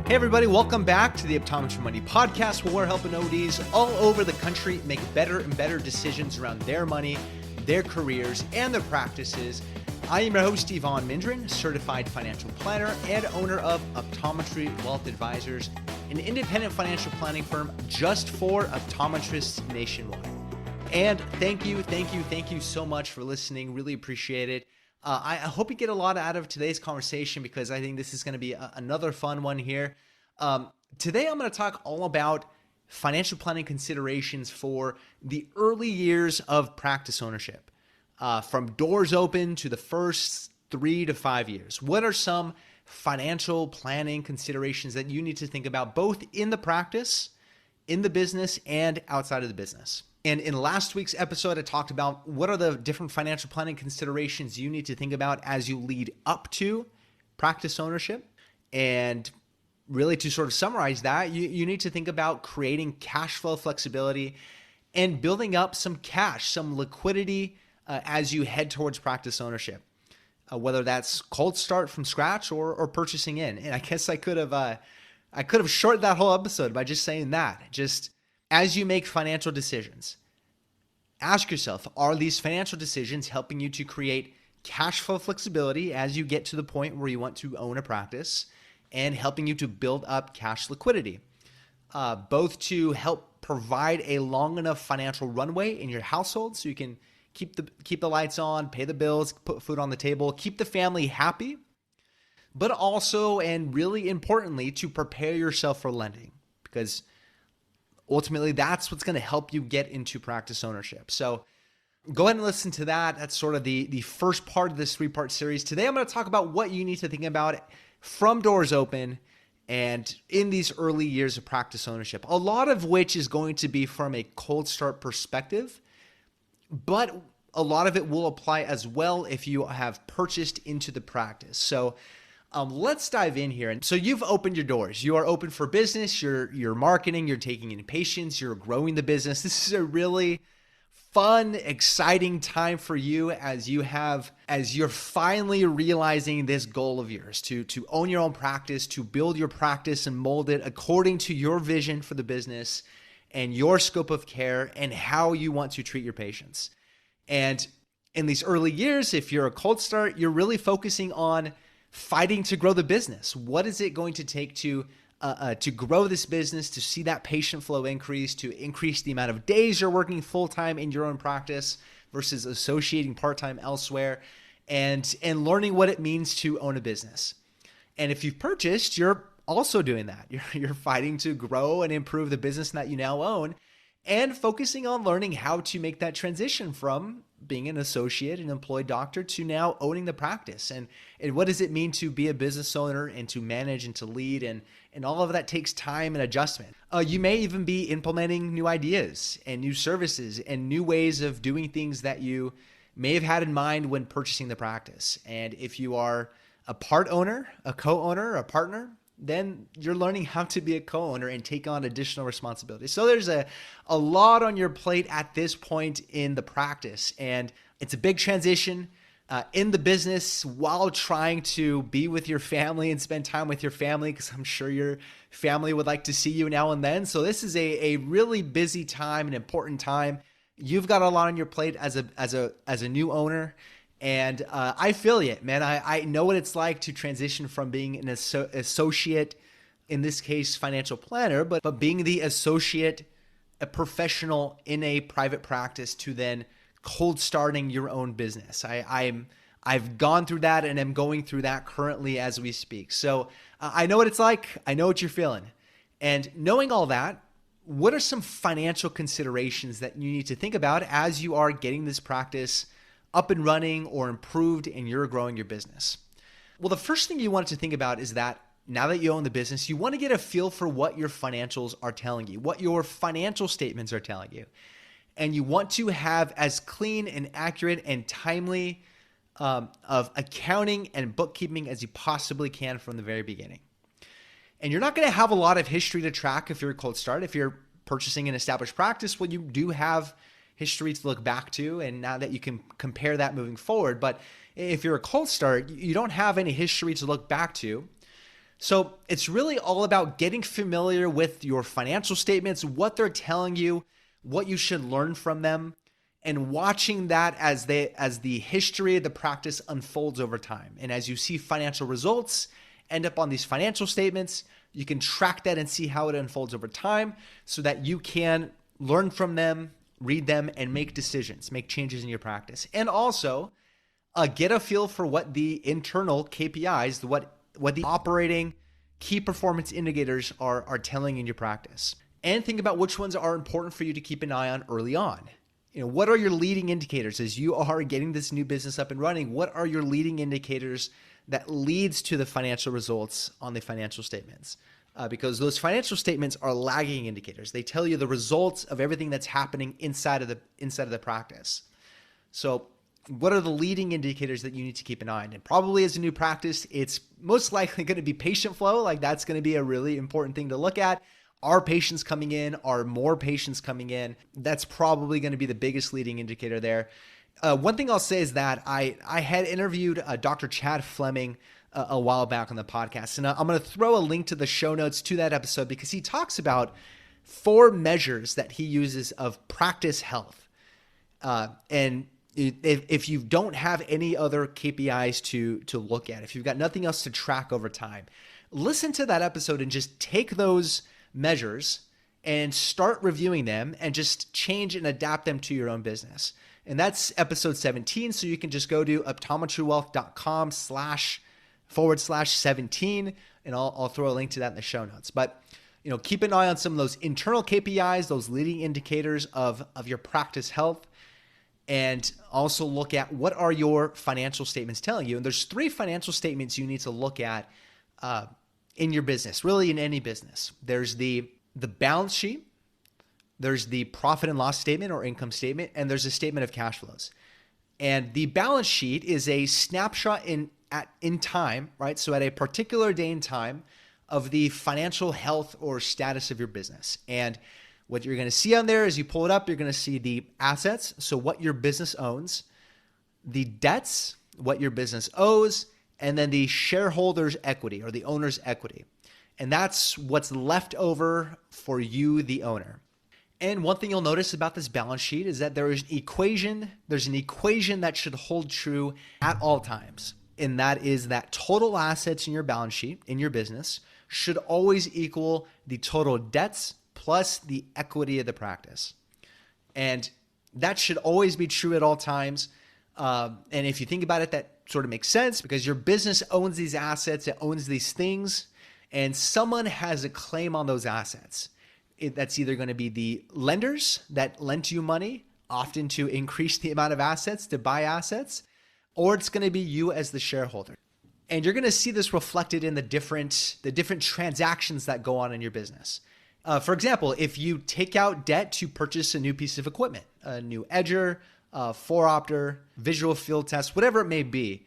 Hey everybody, welcome back to the Optometry Money Podcast, where we're helping ODs all over the country make better and better decisions around their money, their careers, and their practices. I am your host, Evon certified financial planner and owner of Optometry Wealth Advisors, an independent financial planning firm just for optometrists nationwide. And thank you so much for listening. Really appreciate it. I hope you get a lot out of today's conversation because I think this is going to be another fun one here. Today, I'm going to talk all about financial planning considerations for the early years of practice ownership, from doors open to the first 3 to 5 years. What are some financial planning considerations that you need to think about both in the practice, in the business, and outside of the business? And in last week's episode, I talked about what are the different financial planning considerations you need to think about as you lead up to practice ownership. And really to sort of summarize that, you need to think about creating cash flow flexibility and building up some cash, some liquidity as you head towards practice ownership, whether that's cold start from scratch or purchasing in. And I guess I could have shortened that whole episode by just saying that. Just as you make financial decisions, ask yourself, are these financial decisions helping you to create cash flow flexibility as you get to the point where you want to own a practice and helping you to build up cash liquidity, both to help provide a long enough financial runway in your household so you can keep the lights on, pay the bills, put food on the table, keep the family happy, but also, and really importantly, to prepare yourself for lending, because ultimately that's what's going to help you get into practice ownership. So go ahead and listen to that. That's sort of the first part of this 3-part series. Today, I'm going to talk about what you need to think about from doors open and in these early years of practice ownership, a lot of which is going to be from a cold start perspective, but a lot of it will apply as well if you have purchased into the practice. So let's dive in here. And so you've opened your doors. You are open for business. You're marketing. You're taking in patients. You're growing the business. This is a really fun, exciting time for you as you're finally realizing this goal of yours to own your own practice, to build your practice and mold it according to your vision for the business and your scope of care and how you want to treat your patients. And in these early years, if you're a cold start, you're really focusing on fighting to grow the business. What is it going to take to grow this business, to see that patient flow increase, to increase the amount of days you're working full-time in your own practice versus associating part-time elsewhere, and learning what it means to own a business. And if you've purchased, you're also doing that. You're fighting to grow and improve the business that you now own and focusing on learning how to make that transition from being an associate, an employed doctor, to now owning the practice. And what does it mean to be a business owner and to manage and to lead? And all of that takes time and adjustment. You may even be implementing new ideas and new services and new ways of doing things that you may have had in mind when purchasing the practice. And if you are a part owner, a co-owner, a partner, then you're learning how to be a co-owner and take on additional responsibilities. So there's a lot on your plate at this point in the practice, and it's a big transition in the business while trying to be with your family and spend time with your family, because I'm sure your family would like to see you now and then. So this is a really busy time, an important time. You've got a lot on your plate as a new owner. And I feel it, man. I know what it's like to transition from being an associate, in this case, financial planner, but being the associate, a professional in a private practice, to then cold starting your own business. I've gone through that and am going through that currently as we speak. So I know what it's like. I know what you're feeling. And knowing all that, what are some financial considerations that you need to think about as you are getting this practice up and running or improved and you're growing your business? Well, the first thing you want to think about is that now that you own the business, you want to get a feel for what your financials are telling you, what your financial statements are telling you. And you want to have as clean and accurate and timely of accounting and bookkeeping as you possibly can from the very beginning. And you're not going to have a lot of history to track if you're a cold start. If you're purchasing an established practice, well, you do have history to look back to, and now that you can compare that moving forward. But if you're a cold start, you don't have any history to look back to. So it's really all about getting familiar with your financial statements, what they're telling you, what you should learn from them, and watching that as the history of the practice unfolds over time. And as you see financial results end up on these financial statements, you can track that and see how it unfolds over time so that you can learn from them, read them, and make decisions, make changes in your practice. And also get a feel for what the internal KPIs, what the operating key performance indicators are telling in your practice. And think about which ones are important for you to keep an eye on early on. What are your leading indicators as you are getting this new business up and running? What are your leading indicators that leads to the financial results on the financial statements? Because those financial statements are lagging indicators. They tell you the results of everything that's happening inside of the practice. So what are the leading indicators that you need to keep an eye on? And probably as a new practice, it's most likely going to be patient flow. Like that's going to be a really important thing to look at. Are patients coming in? Are more patients coming in? That's probably going to be the biggest leading indicator there. One thing I'll say is that I had interviewed Dr. Chad Fleming a while back on the podcast, and I'm going to throw a link to the show notes to that episode because he talks about 4 measures that he uses of practice health. And if you don't have any other KPIs to look at, if you've got nothing else to track over time, listen to that episode and just take those measures and start reviewing them and just change and adapt them to your own business. And that's episode 17. So you can just go to optometrywealth.com//17, and I'll throw a link to that in the show notes. But keep an eye on some of those internal KPIs, those leading indicators of your practice health, and also look at what are your financial statements telling you. And there's 3 financial statements you need to look at in your business, really in any business. There's the balance sheet, there's the profit and loss statement or income statement, and there's a statement of cash flows. And the balance sheet is a snapshot in time, right? So at a particular day in time of the financial health or status of your business. And what you're going to see on there as you pull it up, you're going to see the assets, so what your business owns, the debts, what your business owes, and then the shareholders' equity or the owner's equity. And that's what's left over for you, the owner. And one thing you'll notice about this balance sheet is that there's an equation that should hold true at all times. And that is that total assets in your balance sheet, in your business, should always equal the total debts plus the equity of the practice. And that should always be true at all times. And if you think about it, that sort of makes sense because your business owns these assets, it owns these things, and someone has a claim on those assets. That's either going to be the lenders that lent you money, often to increase the amount of assets, to buy assets, or it's going to be you as the shareholder. And you're going to see this reflected in the different transactions that go on in your business. For example, if you take out debt to purchase a new piece of equipment, a new edger, 4-opter, visual field test, whatever it may be,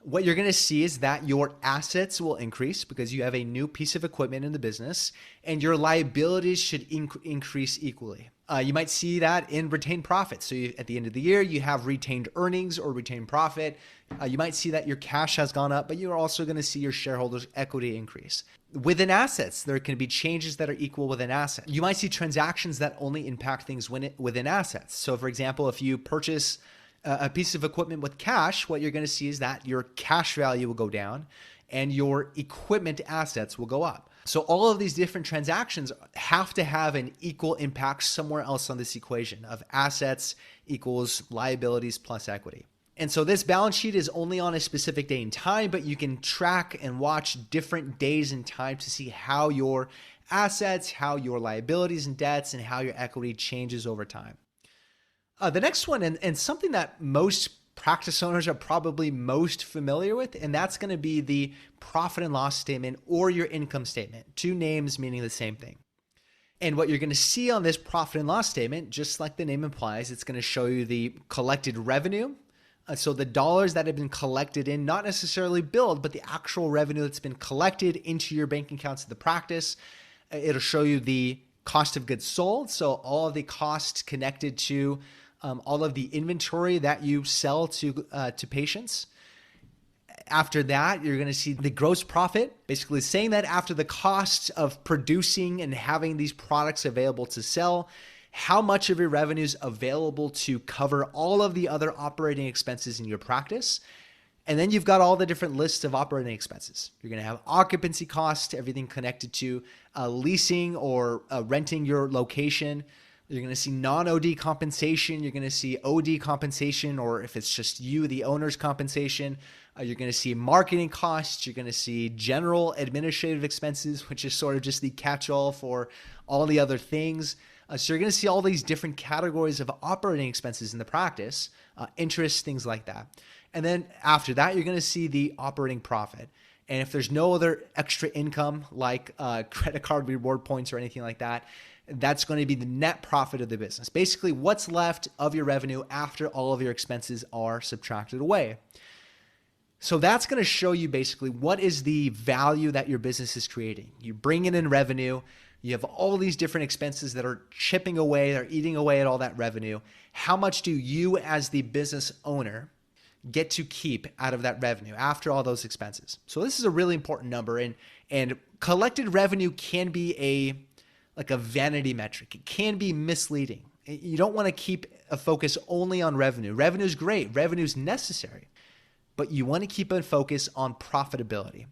what you're going to see is that your assets will increase because you have a new piece of equipment in the business, and your liabilities should increase equally. You might see that in retained profits. So at the end of the year, you have retained earnings or retained profit. You might see that your cash has gone up, but you're also going to see your shareholders' equity increase. Within assets, there can be changes that are equal within assets. You might see transactions that only impact things within assets. So for example, if you purchase a piece of equipment with cash, what you're going to see is that your cash value will go down and your equipment assets will go up. So all of these different transactions have to have an equal impact somewhere else on this equation of assets equals liabilities plus equity. And so this balance sheet is only on a specific day in time, but you can track and watch different days and time to see how your assets, how your liabilities and debts, and how your equity changes over time. The next one, and something that most practice owners are probably most familiar with, and that's going to be the profit and loss statement or your income statement. 2 names meaning the same thing. And what you're going to see on this profit and loss statement, just like the name implies, it's going to show you the collected revenue. So the dollars that have been collected in, not necessarily billed, but the actual revenue that's been collected into your bank accounts of the practice. It'll show you the cost of goods sold. So all of the costs connected to all of the inventory that you sell to patients. After that, you're going to see the gross profit, basically saying that after the costs of producing and having these products available to sell, how much of your revenue is available to cover all of the other operating expenses in your practice. And then you've got all the different lists of operating expenses. You're going to have occupancy costs, everything connected to leasing or renting your location. You're going to see non-OD compensation. You're going to see OD compensation, or if it's just you, the owner's compensation. You're going to see marketing costs. You're going to see general administrative expenses, which is sort of just the catch-all for all the other things. So you're going to see all these different categories of operating expenses in the practice, interest, things like that. And then after that, you're going to see the operating profit. And if there's no other extra income like credit card reward points or anything like that, that's going to be the net profit of the business. Basically, what's left of your revenue after all of your expenses are subtracted away. So that's going to show you basically what is the value that your business is creating. You bring in revenue. You have all these different expenses that are chipping away, they're eating away at all that revenue. How much do you as the business owner get to keep out of that revenue after all those expenses? So this is a really important number, and collected revenue can be a vanity metric. It can be misleading. You don't want to keep a focus only on revenue. Revenue is great. Revenue is necessary, but you want to keep a focus on profitability.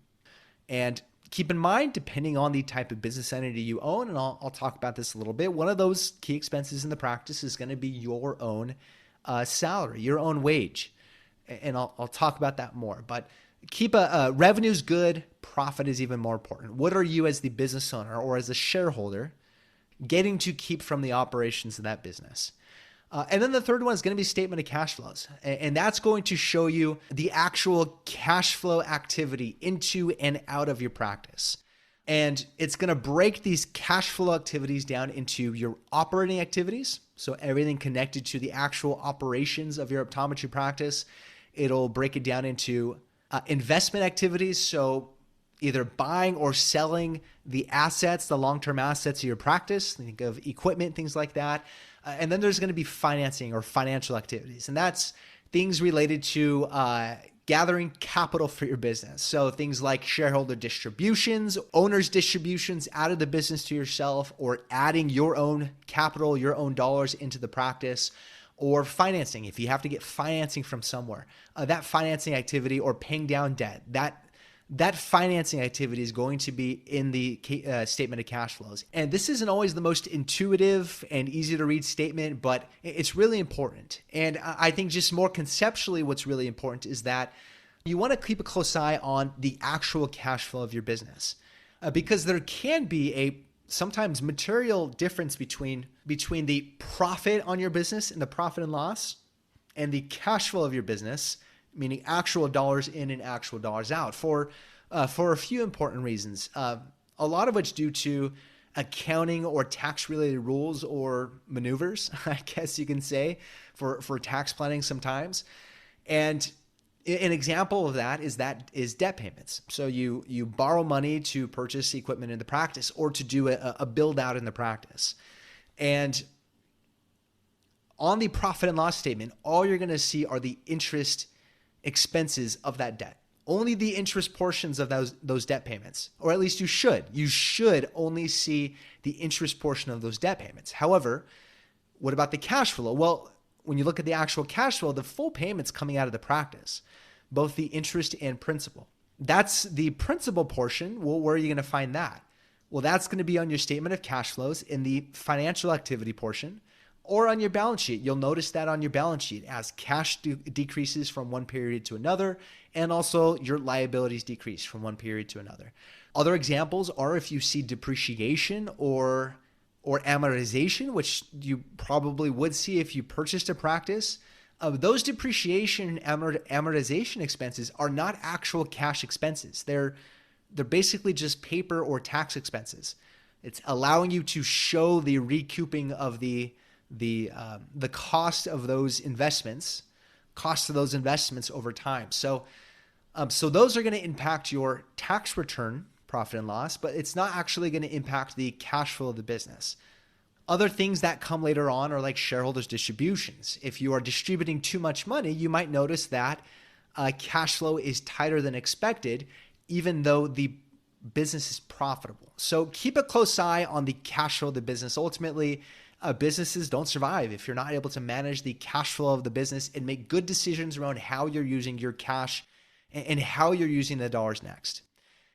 And keep in mind, depending on the type of business entity you own, and I'll talk about this a little bit, one of those key expenses in the practice is going to be your own salary, your own wage. And I'll talk about that more. But keep revenue's good, profit is even more important. What are you as the business owner or as a shareholder getting to keep from the operations of that business? And then the third one is going to be statement of cash flows. And that's going to show you the actual cash flow activity into and out of your practice. And it's going to break these cash flow activities down into your operating activities. So everything connected to the actual operations of your optometry practice. It'll break it down into investment activities. So either buying or selling the assets, the long-term assets of your practice. Think of equipment, things like that. And then there's going to be financing or financial activities. And that's things related to gathering capital for your business. So things like shareholder distributions, owners distributions out of the business to yourself, or adding your own capital, your own dollars into the practice, or financing. If you have to get financing from somewhere, that financing activity, or paying down debt, that financing activity is going to be in the statement of cash flows. And this isn't always the most intuitive and easy to read statement, but it's really important. And I think just more conceptually, what's really important is that you want to keep a close eye on the actual cash flow of your business, because there can be a sometimes material difference between the profit on your business and the profit and loss and the cash flow of your business, meaning actual dollars in and actual dollars out, for a few important reasons. A lot of which due to accounting or tax-related rules or maneuvers, I guess you can say, for tax planning sometimes. And an example of that is debt payments. So you borrow money to purchase equipment in the practice or to do a build out in the practice. And on the profit and loss statement, all you're going to see are the interest expenses of that debt. Only the interest portions of those debt payments, or at least you should. You should only see the interest portion of those debt payments. However, what about the cash flow? Well, when you look at the actual cash flow, the full payment's coming out of the practice, both the interest and principal. That's the principal portion. Well, where are you going to find that? Well, that's going to be on your statement of cash flows in the financial activity portion, or on your balance sheet. You'll notice that on your balance sheet as cash decreases from one period to another, and also your liabilities decrease from one period to another. Other examples are if you see depreciation or amortization, which you probably would see if you purchased a practice. Those depreciation and amortization expenses are not actual cash expenses. They're basically just paper or tax expenses. It's allowing you to show the recouping of the cost of those investments, over time. So those are going to impact your tax return, profit and loss, but it's not actually going to impact the cash flow of the business. Other things that come later on are like shareholders distributions. If you are distributing too much money, you might notice that cash flow is tighter than expected, even though the business is profitable. So keep a close eye on the cash flow of the business. Ultimately, businesses don't survive if you're not able to manage the cash flow of the business and make good decisions around how you're using your cash and how you're using the dollars next.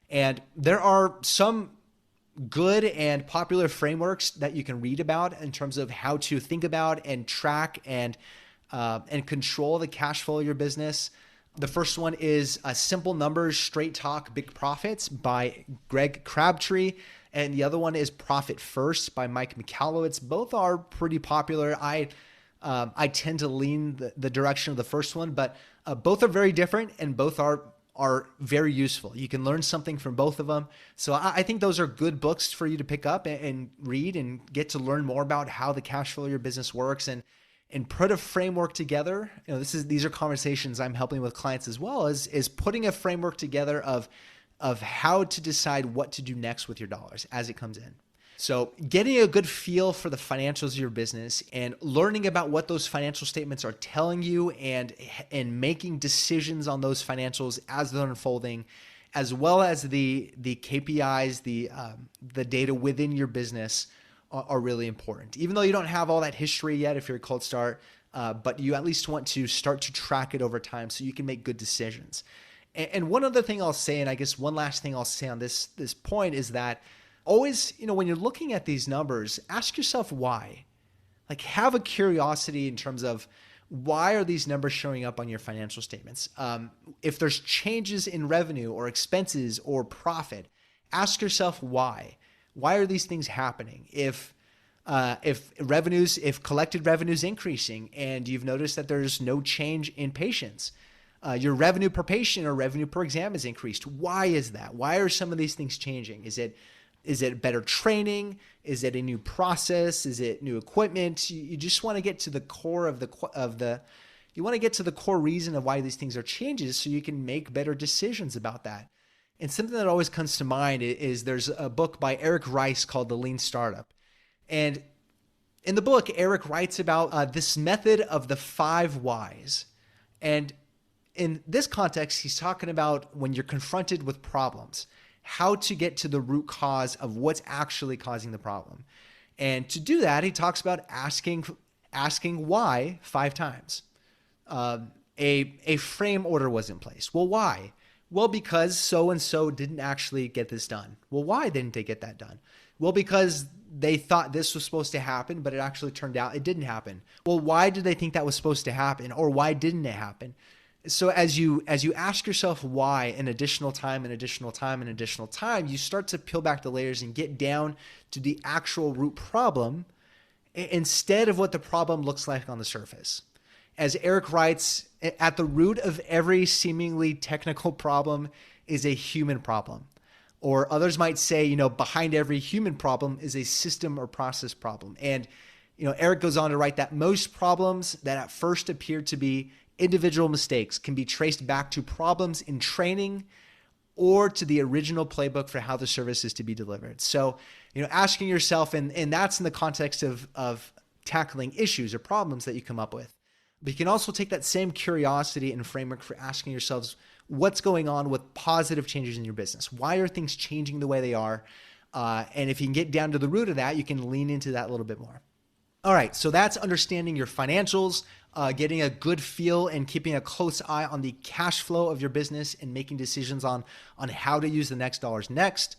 And there are some good and popular frameworks that you can read about in terms of how to think about and track and control the cash flow of your business. The first one is Simple Numbers, Straight Talk, Big Profits by Greg Crabtree. And the other one is Profit First by Mike Michalowicz. Both are pretty popular. I tend to lean the direction of the first one, but both are very different and both are very useful. You can learn something from both of them. So I think those are good books for you to pick up and read and get to learn more about how the cash flow of your business works and put a framework together. These are conversations I'm helping with clients as well, is putting a framework together of how to decide what to do next with your dollars as it comes in. So getting a good feel for the financials of your business and learning about what those financial statements are telling you and making decisions on those financials as they're unfolding, as well as the KPIs, the data within your business are really important. Even though you don't have all that history yet if you're a cold start, but you at least want to start to track it over time so you can make good decisions. And one other thing I'll say, and I guess one last thing I'll say on this point is that always, when you're looking at these numbers, ask yourself why. Like, have a curiosity in terms of why are these numbers showing up on your financial statements? If there's changes in revenue or expenses or profit, ask yourself why. Why are these things happening? If collected revenues increasing and you've noticed that there's no change in patients, your revenue per patient or revenue per exam is increased. Why is that? Why are some of these things changing? Is it better training? Is it a new process? Is it new equipment? You just want to get to the core you want to get to the core reason of why these things are changes so you can make better decisions about that. And something that always comes to mind is there's a book by Eric Rice called The Lean Startup. And in the book, Eric writes about this method of the 5 whys. And in this context, he's talking about when you're confronted with problems, how to get to the root cause of what's actually causing the problem. And to do that, he talks about asking why 5 times. A frame order was in place. Well, why? Well, because so-and-so didn't actually get this done. Well, why didn't they get that done? Well, because they thought this was supposed to happen, but it actually turned out it didn't happen. Well, why did they think that was supposed to happen? Or why didn't it happen? So as you ask yourself why an additional time, you start to peel back the layers and get down to the actual root problem instead of what the problem looks like on the surface. As Eric writes, at the root of every seemingly technical problem is a human problem. Or others might say, behind every human problem is a system or process problem. And, Eric goes on to write that most problems that at first appear to be individual mistakes can be traced back to problems in training or to the original playbook for how the service is to be delivered. So, asking yourself, and that's in the context of tackling issues or problems that you come up with. But you can also take that same curiosity and framework for asking yourselves what's going on with positive changes in your business. Why are things changing the way they are? And if you can get down to the root of that, you can lean into that a little bit more. All right, so that's understanding your financials, getting a good feel and keeping a close eye on the cash flow of your business and making decisions on how to use the next dollars next.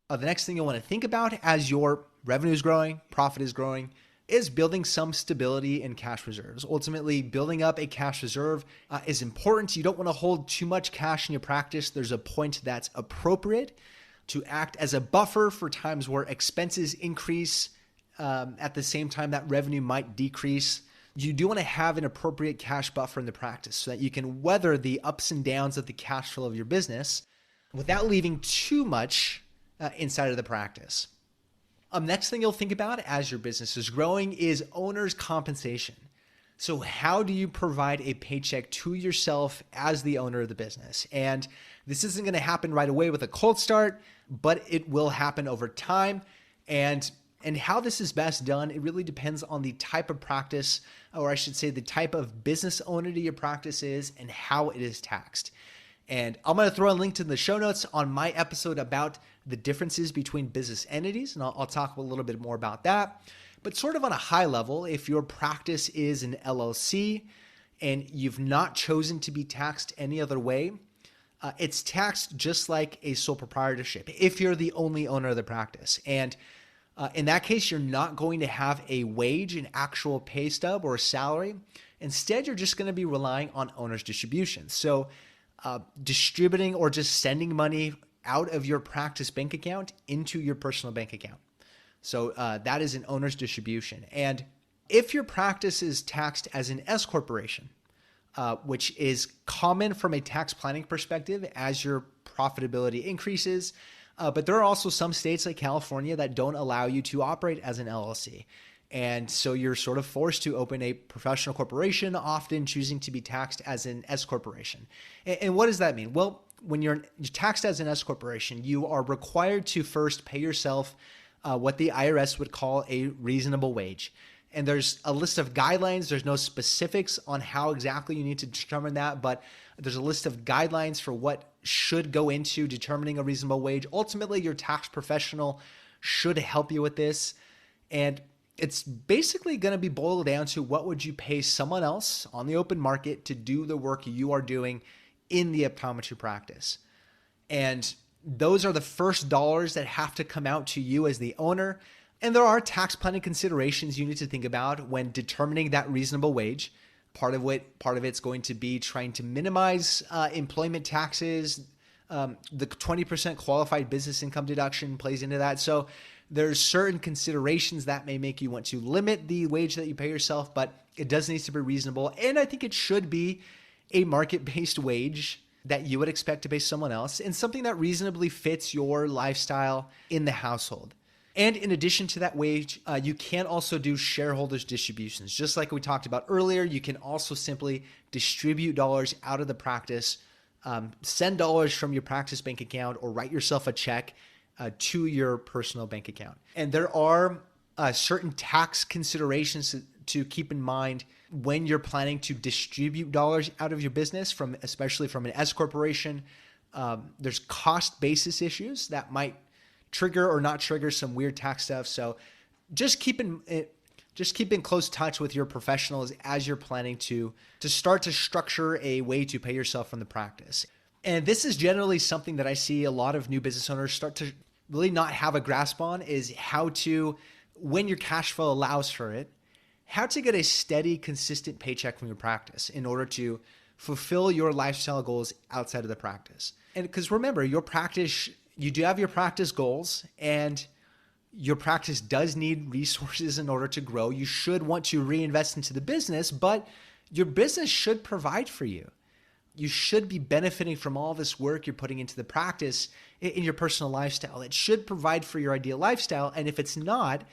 The next thing you'll want to think about as your revenue is growing, profit is growing, is building some stability in cash reserves. Ultimately, building up a cash reserve is important. You don't want to hold too much cash in your practice. There's a point that's appropriate to act as a buffer for times where expenses increase at the same time that revenue might decrease. You do want to have an appropriate cash buffer in the practice so that you can weather the ups and downs of the cash flow of your business without leaving too much inside of the practice. Next thing you'll think about as your business is growing is owner's compensation. So how do you provide a paycheck to yourself as the owner of the business? And this isn't going to happen right away with a cold start, but it will happen over time. And And how this is best done, it really depends on the type of practice, or I should say the type of business owner that your practice is and how it is taxed. And I'm going to throw a link to the show notes on my episode about the differences between business entities, and I'll talk a little bit more about that. But sort of on a high level, if your practice is an LLC and you've not chosen to be taxed any other way, it's taxed just like a sole proprietorship if you're the only owner of the practice. And in that case, you're not going to have a wage, an actual pay stub or a salary. Instead, you're just going to be relying on owner's distributions. So distributing or just sending money out of your practice bank account into your personal bank account. So that is an owner's distribution. And if your practice is taxed as an S corporation, which is common from a tax planning perspective as your profitability increases, but there are also some states like California that don't allow you to operate as an LLC. And so you're sort of forced to open a professional corporation, often choosing to be taxed as an S corporation. And what does that mean? Well, when you're taxed as an S corporation, you are required to first pay yourself what the IRS would call a reasonable wage. And there's a list of guidelines. There's no specifics on how exactly you need to determine that, but there's a list of guidelines for what should go into determining a reasonable wage. Ultimately, your tax professional should help you with this. And it's basically going to be boiled down to what would you pay someone else on the open market to do the work you are doing in the optometry practice. And those are the first dollars that have to come out to you as the owner. And there are tax planning considerations you need to think about when determining that reasonable wage. Part of it's going to be trying to minimize employment taxes. The 20% qualified business income deduction plays into that. So there's certain considerations that may make you want to limit the wage that you pay yourself, but it does need to be reasonable. And I think it should be a market-based wage that you would expect to pay someone else, and something that reasonably fits your lifestyle in the household. And in addition to that wage, you can also do shareholders distributions. Just like we talked about earlier, you can also simply distribute dollars out of the practice, send dollars from your practice bank account, or write yourself a check to your personal bank account. And there are certain tax considerations to keep in mind when you're planning to distribute dollars out of your business, especially from an S corporation. There's cost basis issues that might trigger or not trigger some weird tax stuff. So just keep in close touch with your professionals as you're planning to start to structure a way to pay yourself from the practice. And this is generally something that I see a lot of new business owners start to really not have a grasp on, is how to, when your cash flow allows for it, how to get a steady, consistent paycheck from your practice in order to fulfill your lifestyle goals outside of the practice. And because remember, your practice, you do have your practice goals, and your practice does need resources in order to grow. You should want to reinvest into the business, but your business should provide for you. You should be benefiting from all this work you're putting into the practice in your personal lifestyle. It should provide for your ideal lifestyle. And if it's not,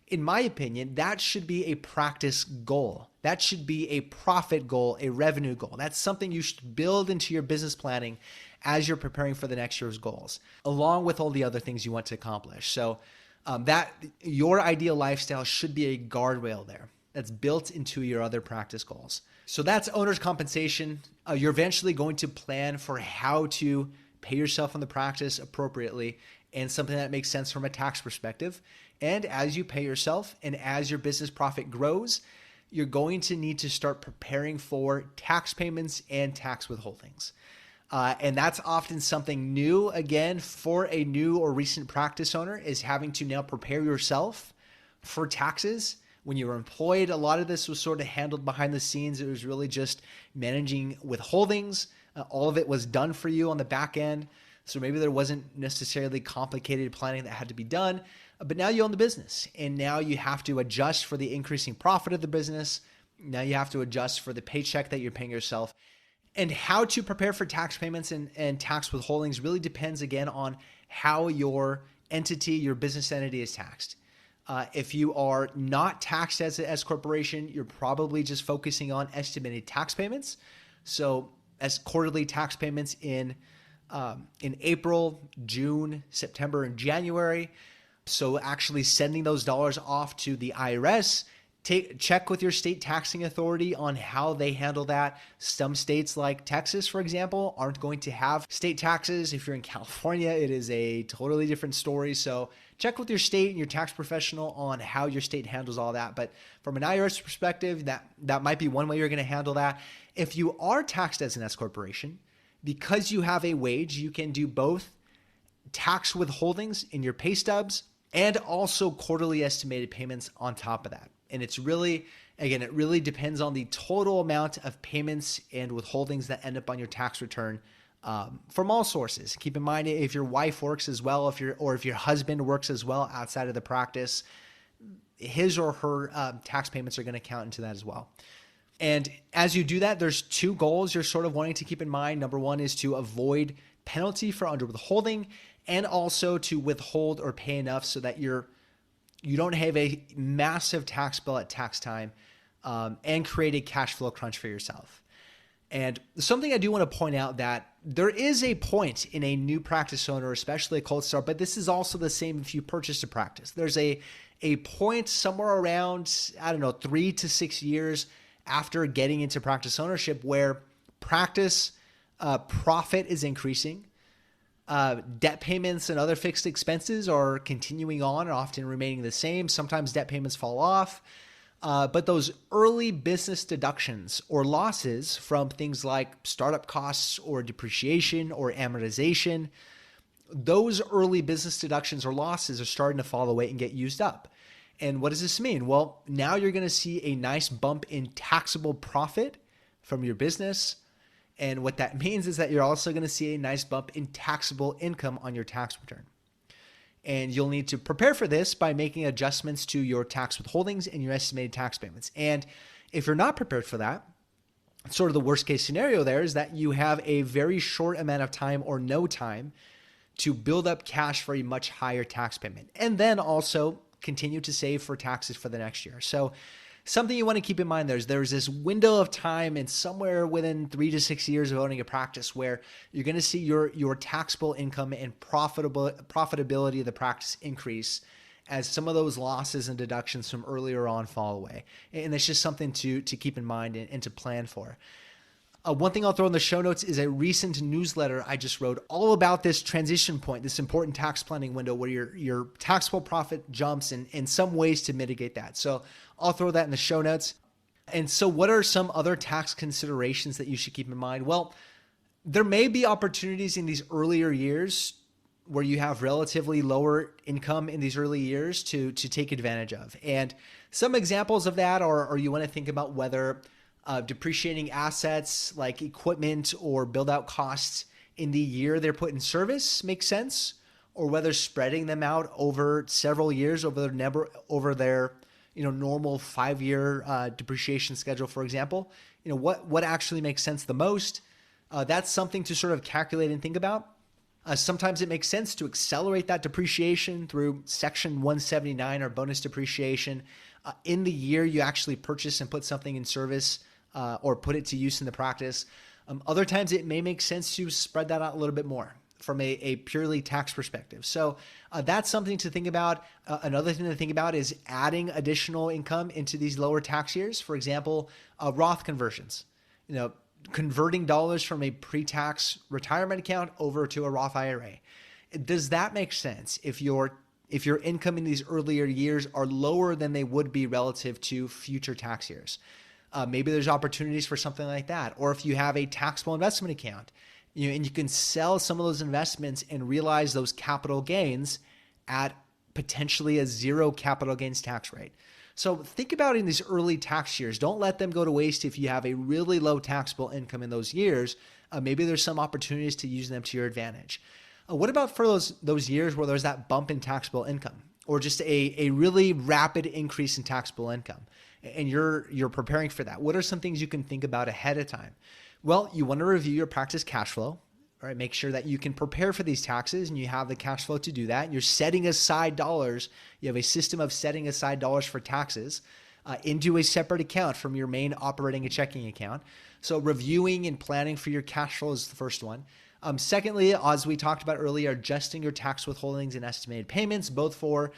in my opinion, that should be a practice goal. That should be a profit goal, a revenue goal. That's something you should build into your business planning as you're preparing for the next year's goals, along with all the other things you want to accomplish. So that your ideal lifestyle should be a guardrail there that's built into your other practice goals. So that's owner's compensation. You're eventually going to plan for how to pay yourself on the practice appropriately and something that makes sense from a tax perspective. And as you pay yourself and as your business profit grows, you're going to need to start preparing for tax payments and tax withholdings. And that's often something new, again, for a new or recent practice owner, is having to now prepare yourself for taxes. When you were employed, a lot of this was sort of handled behind the scenes. It was really just managing withholdings. All of it was done for you on the back end. So maybe there wasn't necessarily complicated planning that had to be done. But now you own the business, and now you have to adjust for the increasing profit of the business. Now you have to adjust for the paycheck that you're paying yourself. And how to prepare for tax payments and tax withholdings really depends, again, on how your entity, your business entity, is taxed. If you are not taxed as an S corporation, you're probably just focusing on estimated tax payments. So as quarterly tax payments in April, June, September, and January. So actually sending those dollars off to the IRS, check with your state taxing authority on how they handle that. Some states like Texas, for example, aren't going to have state taxes. If you're in California, it is a totally different story. So check with your state and your tax professional on how your state handles all that. But from an IRS perspective, that might be one way you're going to handle that. If you are taxed as an S corporation, because you have a wage, you can do both tax withholdings in your pay stubs and also quarterly estimated payments on top of that. And it's really, again, it really depends on the total amount of payments and withholdings that end up on your tax return from all sources. Keep in mind, if your wife works as well, if your husband works as well outside of the practice, his or her tax payments are going to count into that as well. And as you do that, there's two goals you're sort of wanting to keep in mind. Number one is to avoid penalty for under withholding, and also to withhold or pay enough so that you don't have a massive tax bill at tax time, and create a cash flow crunch for yourself. And something I do want to point out that there is a point in a new practice owner, especially a cold start, but this is also the same if you purchase a practice. There's a point somewhere around, 3 to 6 years after getting into practice ownership where practice profit is increasing. Debt payments and other fixed expenses are continuing on and often remaining the same. Sometimes debt payments fall off. But those early business deductions or losses from things like startup costs or depreciation or amortization, those early business deductions or losses are starting to fall away and get used up. And what does this mean? Well, now you're going to see a nice bump in taxable profit from your business. And what that means is that you're also going to see a nice bump in taxable income on your tax return. And you'll need to prepare for this by making adjustments to your tax withholdings and your estimated tax payments. And if you're not prepared for that, sort of the worst case scenario there is that you have a very short amount of time or no time to build up cash for a much higher tax payment. And then also continue to save for taxes for the next year. So something you want to keep in mind there's this window of time, and somewhere within 3 to 6 years of owning a practice where you're going to see your taxable income and profitability of the practice increase as some of those losses and deductions from earlier on fall away. And it's just something to keep in mind and to plan for. One thing I'll throw in the show notes is a recent newsletter I just wrote all about this transition point, this important tax planning window where your taxable profit jumps and some ways to mitigate that. So I'll throw that in the show notes. And so what are some other tax considerations that you should keep in mind? Well, there may be opportunities in these earlier years where you have relatively lower income in these early years to take advantage of. And some examples of that are you want to think about whether depreciating assets like equipment or build out costs in the year they're put in service makes sense, or whether spreading them out over several years over their normal 5-year depreciation schedule, for example. What actually makes sense the most. That's something to sort of calculate and think about. Sometimes it makes sense to accelerate that depreciation through Section 179 or bonus depreciation in the year you actually purchase and put something in service or put it to use in the practice. Other times it may make sense to spread that out a little bit more from a purely tax perspective. So that's something to think about. Another thing to think about is adding additional income into these lower tax years. For example, Roth conversions. Converting dollars from a pre-tax retirement account over to a Roth IRA. Does that make sense if your income in these earlier years are lower than they would be relative to future tax years? Maybe there's opportunities for something like that. Or if you have a taxable investment account, and you can sell some of those investments and realize those capital gains at potentially a zero capital gains tax rate. So think about in these early tax years. Don't let them go to waste if you have a really low taxable income in those years. Maybe there's some opportunities to use them to your advantage. What about for those years where there's that bump in taxable income, or just a really rapid increase in taxable income, and you're preparing for that? What are some things you can think about ahead of time? Well, you want to review your practice cash flow. Right, make sure that you can prepare for these taxes and you have the cash flow to do that. You're setting aside dollars. You have a system of setting aside dollars for taxes into a separate account from your main operating and checking account. So reviewing and planning for your cash flow is the first one. Secondly, as we talked about earlier, adjusting your tax withholdings and estimated payments, both for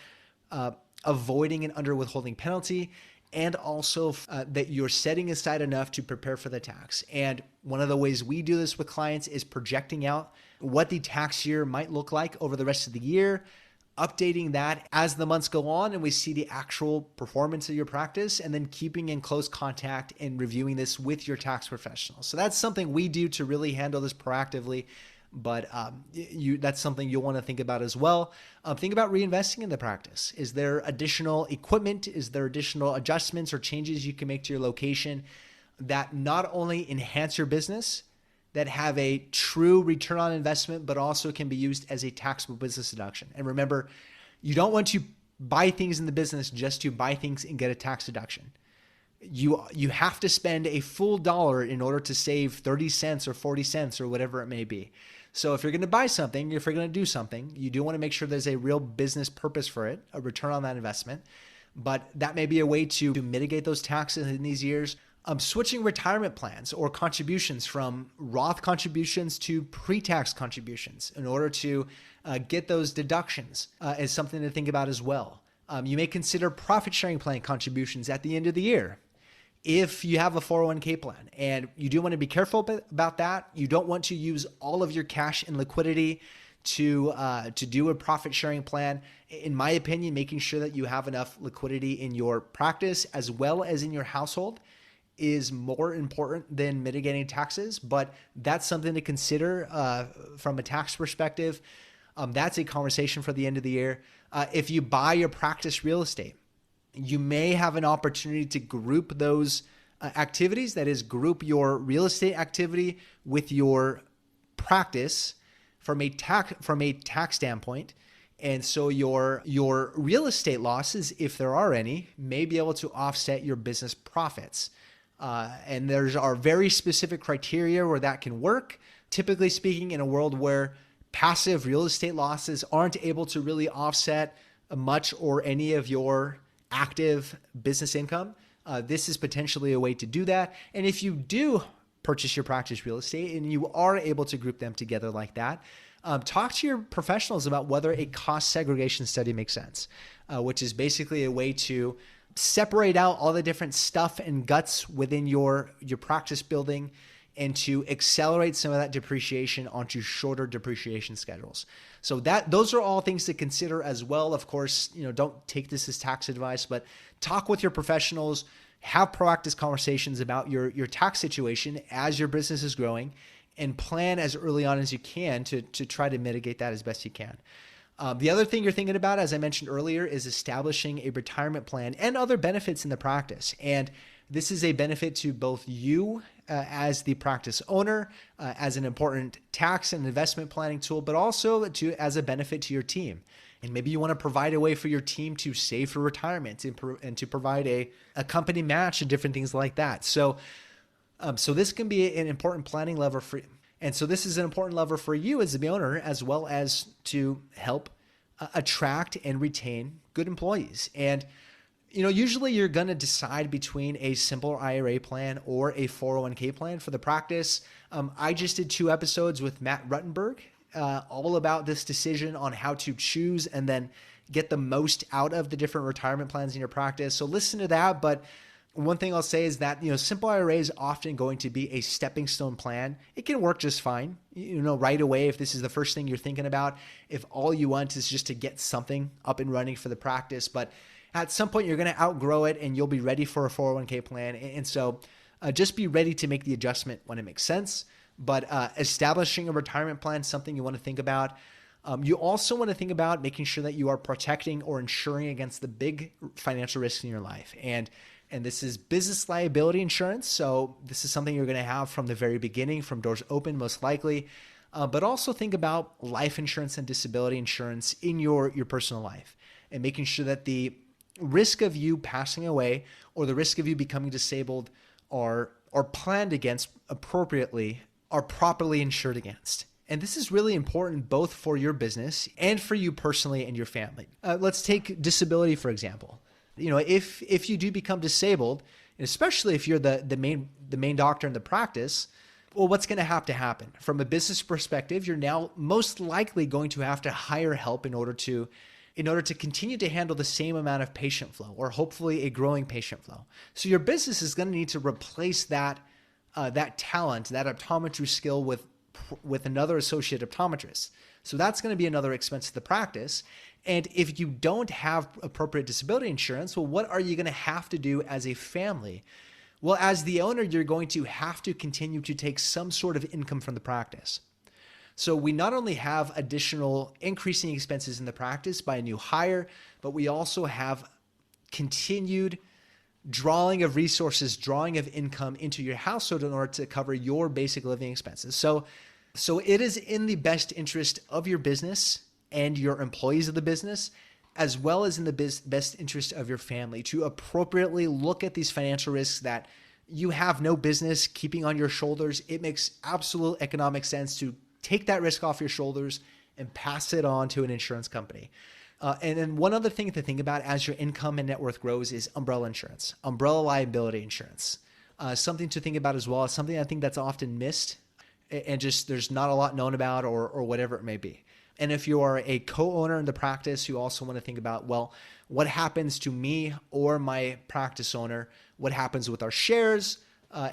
avoiding an under withholding penalty and also that you're setting aside enough to prepare for the tax. And one of the ways we do this with clients is projecting out what the tax year might look like over the rest of the year, updating that as the months go on and we see the actual performance of your practice, and then keeping in close contact and reviewing this with your tax professional. So that's something we do to really handle this proactively, but that's something you'll want to think about as well. Think about reinvesting in the practice. Is there additional equipment? Is there additional adjustments or changes you can make to your location that not only enhance your business, that have a true return on investment, but also can be used as a taxable business deduction? And remember, you don't want to buy things in the business just to buy things and get a tax deduction. You have to spend a full dollar in order to save 30 cents or 40 cents or whatever it may be. So if you're going to buy something, if you're going to do something, you do want to make sure there's a real business purpose for it, a return on that investment. But that may be a way to mitigate those taxes in these years. Switching retirement plans or contributions from Roth contributions to pre-tax contributions in order to get those deductions is something to think about as well. You may consider profit sharing plan contributions at the end of the year. If you have a 401k plan, and you do want to be careful about that, you don't want to use all of your cash and liquidity to do a profit sharing plan. In my opinion, making sure that you have enough liquidity in your practice as well as in your household is more important than mitigating taxes, but that's something to consider from a tax perspective. That's a conversation for the end of the year. If you buy your practice real estate, you may have an opportunity to group those activities, that is, group your real estate activity with your practice from a tax standpoint. And so your real estate losses, if there are any, may be able to offset your business profits. And there are very specific criteria where that can work. Typically speaking, in a world where passive real estate losses aren't able to really offset much or any of your active business income, this is potentially a way to do that. And if you do purchase your practice real estate and you are able to group them together like that, talk to your professionals about whether a cost segregation study makes sense, which is basically a way to separate out all the different stuff and guts within your practice building and to accelerate some of that depreciation onto shorter depreciation schedules. So those are all things to consider as well. Of course, don't take this as tax advice, but talk with your professionals, have proactive conversations about your tax situation as your business is growing, and plan as early on as you can to try to mitigate that as best you can. The other thing you're thinking about, as I mentioned earlier, is establishing a retirement plan and other benefits in the practice. And this is a benefit to both you as the practice owner, as an important tax and investment planning tool, but also as a benefit to your team. And maybe you want to provide a way for your team to save for retirement and to provide a company match and different things like that. So this can be an important planning lever for you. And so this is an important lever for you as the owner, as well as to help attract and retain good employees. And usually you're going to decide between a simple IRA plan or a 401k plan for the practice. I just did 2 episodes with Matt Ruttenberg, all about this decision on how to choose and then get the most out of the different retirement plans in your practice. So listen to that. But one thing I'll say is that, simple IRA is often going to be a stepping stone plan. It can work just fine, right away if this is the first thing you're thinking about, if all you want is just to get something up and running for the practice. But at some point, you're going to outgrow it and you'll be ready for a 401k plan. And so just be ready to make the adjustment when it makes sense. But establishing a retirement plan is something you want to think about. You also want to think about making sure that you are protecting or insuring against the big financial risks in your life. And this is business liability insurance. So this is something you're going to have from the very beginning, from doors open, most likely. But also think about life insurance and disability insurance in your personal life, and making sure that the risk of you passing away or the risk of you becoming disabled are planned against appropriately, are properly insured against. And this is really important both for your business and for you personally and your family. Let's take disability, for example. If you do become disabled, and especially if you're the main doctor in the practice, Well, what's going to have to happen? From a business perspective, you're now most likely going to have to hire help in order to continue to handle the same amount of patient flow, or hopefully a growing patient flow. So your business is going to need to replace that talent, that optometry skill with another associate optometrist. So that's going to be another expense to the practice. And if you don't have appropriate disability insurance, well, what are you going to have to do as a family? Well, as the owner, you're going to have to continue to take some sort of income from the practice. So we not only have additional increasing expenses in the practice by a new hire, but we also have continued drawing of resources, drawing of income into your household in order to cover your basic living expenses. So it is in the best interest of your business and your employees of the business, as well as in the best interest of your family, to appropriately look at these financial risks that you have no business keeping on your shoulders. It makes absolute economic sense to take that risk off your shoulders and pass it on to an insurance company. And then one other thing to think about as your income and net worth grows is umbrella insurance, umbrella liability insurance. Something to think about as well. It's something I think that's often missed and just there's not a lot known about or whatever it may be. And if you are a co-owner in the practice, you also want to think about, well, what happens to me or my practice owner? What happens with our shares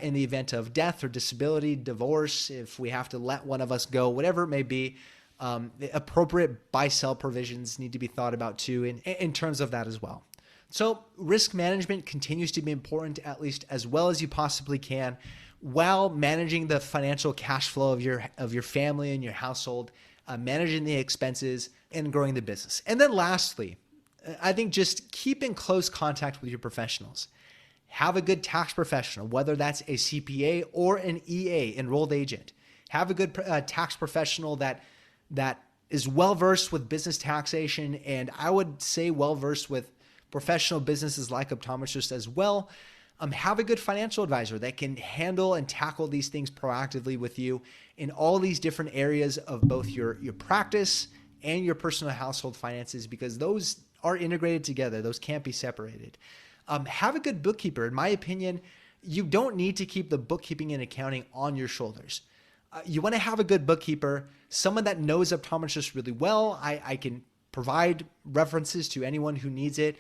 in the event of death or disability, divorce, if we have to let one of us go, whatever it may be. The appropriate buy-sell provisions need to be thought about too in terms of that as well. So risk management continues to be important, at least as well as you possibly can, while managing the financial cash flow of your family and your household, managing the expenses, and growing the business. And then lastly, I think just keep in close contact with your professionals. Have a good tax professional, whether that's a CPA or an EA, enrolled agent. Have a good tax professional that is well-versed with business taxation, and I would say well-versed with professional businesses like optometrists as well. Have a good financial advisor that can handle and tackle these things proactively with you in all these different areas of both your practice and your personal household finances, because those are integrated together. Those can't be separated. Have a good bookkeeper. In my opinion, you don't need to keep the bookkeeping and accounting on your shoulders. You want to have a good bookkeeper, someone that knows optometrists really well. I can provide references to anyone who needs it.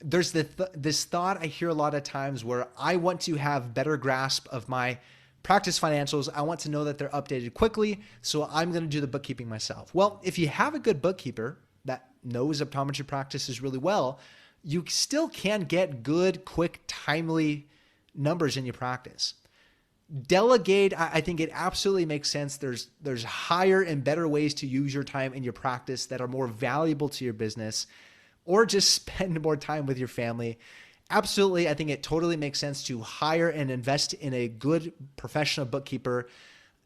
There's this thought I hear a lot of times where I want to have better grasp of my practice financials. I want to know that they're updated quickly, so I'm going to do the bookkeeping myself. Well, if you have a good bookkeeper that knows optometry practices really well, you still can get good, quick, timely numbers in your practice. Delegate, I think it absolutely makes sense. There's higher and better ways to use your time in your practice that are more valuable to your business, or just spend more time with your family. Absolutely, I think it totally makes sense to hire and invest in a good professional bookkeeper.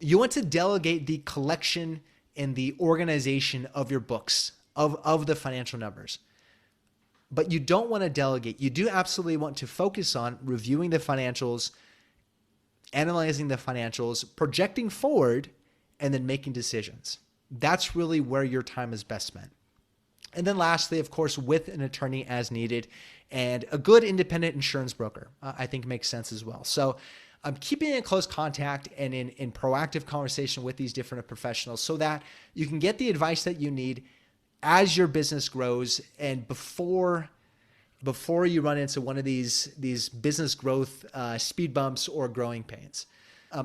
You want to delegate the collection and the organization of your books, of the financial numbers. But you don't want to delegate. You do absolutely want to focus on reviewing the financials, analyzing the financials, projecting forward, and then making decisions. That's really where your time is best spent. And then lastly, of course, with an attorney as needed and a good independent insurance broker, I think makes sense as well. So I'm keeping in close contact and in proactive conversation with these different professionals so that you can get the advice that you need as your business grows and before you run into one of these business growth speed bumps or growing pains.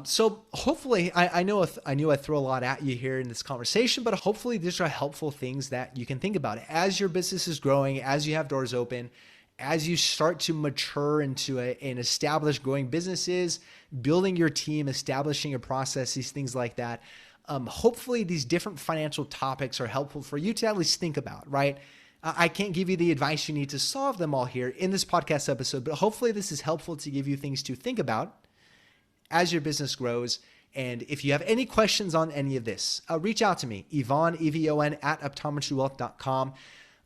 So hopefully, I knew I throw a lot at you here in this conversation, but hopefully these are helpful things that you can think about as your business is growing, as you have doors open, as you start to mature into an established growing businesses, building your team, establishing your processes, things like that. Hopefully these different financial topics are helpful for you to at least think about, right? I can't give you the advice you need to solve them all here in this podcast episode, but hopefully this is helpful to give you things to think about as your business grows. And if you have any questions on any of this, reach out to me, Evon, EVON, at optometrywealth.com.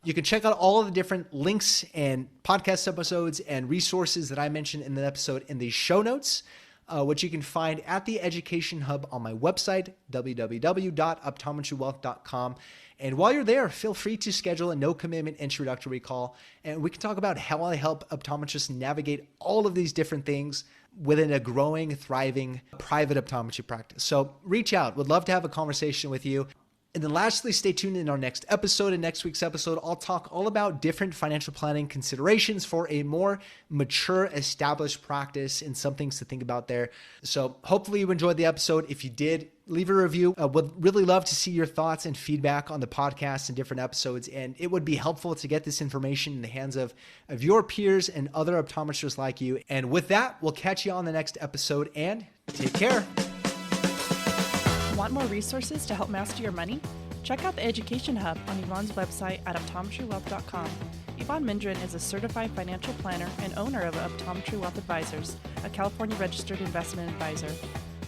You can check out all of the different links and podcast episodes and resources that I mentioned in the episode in the show notes, which you can find at the Education Hub on my website, www.optometrywealth.com. And while you're there, feel free to schedule a no-commitment introductory call, and we can talk about how I help optometrists navigate all of these different things within a growing, thriving private optometry practice. So reach out. Would love to have a conversation with you. And then lastly, stay tuned in our next episode. In next week's episode, I'll talk all about different financial planning considerations for a more mature, established practice and some things to think about there. So hopefully you enjoyed the episode. If you did, leave a review. I would really love to see your thoughts and feedback on the podcast and different episodes. And it would be helpful to get this information in the hands of your peers and other optometrists like you. And with that, we'll catch you on the next episode, and take care. Want more resources to help master your money? Check out the Education Hub on Evon's website at optometrywealth.com. Evon Mindren is a certified financial planner and owner of Optometry Wealth Advisors, a California registered investment advisor.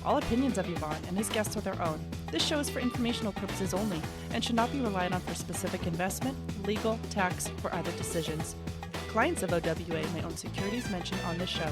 All opinions of Evon and his guests are their own. This show is for informational purposes only and should not be relied on for specific investment, legal, tax, or other decisions. Clients of OWA may own securities mentioned on this show.